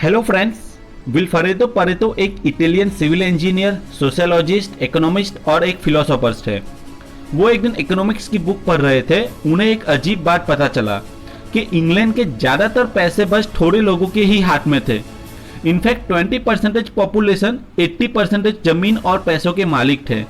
Hello friends, Vilfredo Pareto एक Italian civil engineer, sociologist, economist और एक फिलोसोफर थे। वो एक दिन इकोनॉमिक्स की बुक पढ़ रहे थे। उन्हें एक अजीब बात पता चला कि इंग्लैंड के ज़्यादातर पैसे बस थोड़े लोगों के ही हाथ में थे। इनफैक्ट 20% पॉपुलेशन 80% जमीन और पैसों के मालिक थे।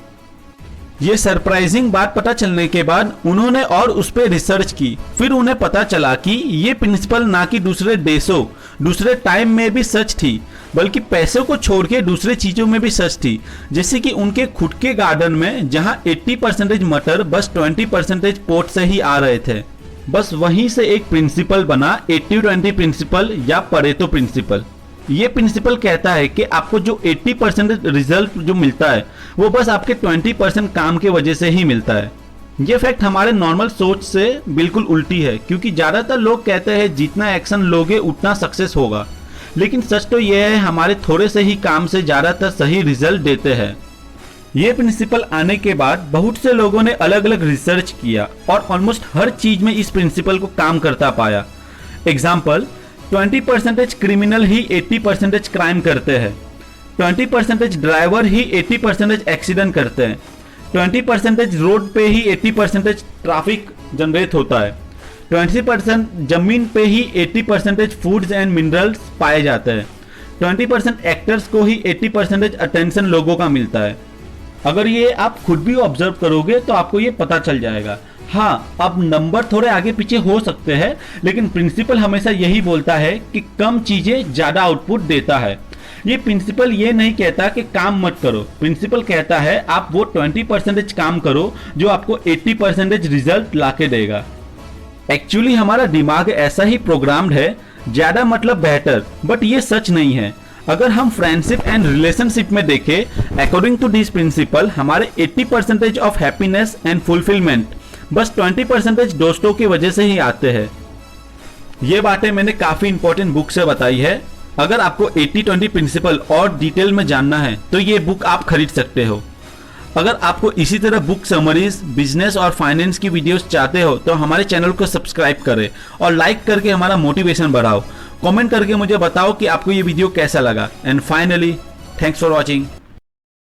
ये सरप्राइजिंग बात पता चलने के बाद उन्होंने और उस पर रिसर्च की। फिर उन्हें पता चला कि ये प्रिंसिपल ना कि दूसरे देशों, दूसरे टाइम में भी सच थी, बल्कि पैसों को छोड़ के दूसरे चीजों में भी सच थी। जैसे कि उनके खुद के गार्डन में जहां 80% मटर बस 20% पोर्ट से ही आ रहे थे। बस वहीं से एक प्रिंसिपल बना 80-20 प्रिंसिपल या परेटो प्रिंसिपल। ये प्रिंसिपल कहता है कि आपको जो 80% रिजल्ट जो मिलता है वो बस आपके 20% काम के वजह से ही मिलता है। ये फैक्ट हमारे नॉर्मल सोच से बिल्कुल उल्टी है, क्योंकि ज़्यादातर लोग कहते हैं जितना एक्शन लोगे उतना सक्सेस होगा, लेकिन सच तो यह है हमारे थोड़े से ही काम से ज़्यादातर सही रिजल्ट देते हैं। ये प्रिंसिपल आने के बाद बहुत से लोगों ने अलग अलग रिसर्च किया और ऑलमोस्ट हर चीज़ में इस प्रिंसिपल को काम करता पाया। एग्जाम्पल, 20% क्रिमिनल ही 80% क्राइम करते हैं, 20% ड्राइवर ही 80% एक्सीडेंट करते हैं, 20% रोड पे ही 80% ट्रैफिक जनरेट होता है, 20% जमीन पे ही 80% फूड्स एंड मिनरल्स पाए जाते हैं, 20% एक्टर्स को ही 80% अटेंशन लोगों का मिलता है। अगर ये आप खुद भी ऑब्जर्व करोगे तो आपको ये पता चल जाएगा। हाँ, अब नंबर थोड़े आगे पीछे हो सकते हैं, लेकिन प्रिंसिपल हमेशा यही बोलता है कि कम चीजें ज्यादा आउटपुट देता है। ये प्रिंसिपल ये नहीं कहता कि काम मत करो। प्रिंसिपल कहता है आप वो 20% काम करो जो आपको 80% रिजल्ट लाके देगा। एक्चुअली हमारा दिमाग ऐसा ही प्रोग्राम्ड है, ज्यादा मतलब बेहतर, बट ये सच नहीं है। अगर हम फ्रेंडशिप एंड रिलेशनशिप में देखें, अकॉर्डिंग टू दिस प्रिंसिपल हमारे 80% ऑफ हैप्पीनेस एंड फुलफिलमेंट बस 20% दोस्तों की वजह से ही आते हैं। ये बातें मैंने काफी इंपॉर्टेंट बुक से बताई है। अगर आपको 80-20 प्रिंसिपल और डिटेल में जानना है तो ये बुक आप खरीद सकते हो। अगर आपको इसी तरह बुक समरीज, बिजनेस और फाइनेंस की वीडियोस चाहते हो तो हमारे चैनल को सब्सक्राइब करें और लाइक करके हमारा मोटिवेशन बढ़ाओ। कमेंट करके मुझे बताओ कि आपको ये वीडियो कैसा लगा। And finally, thanks for watching.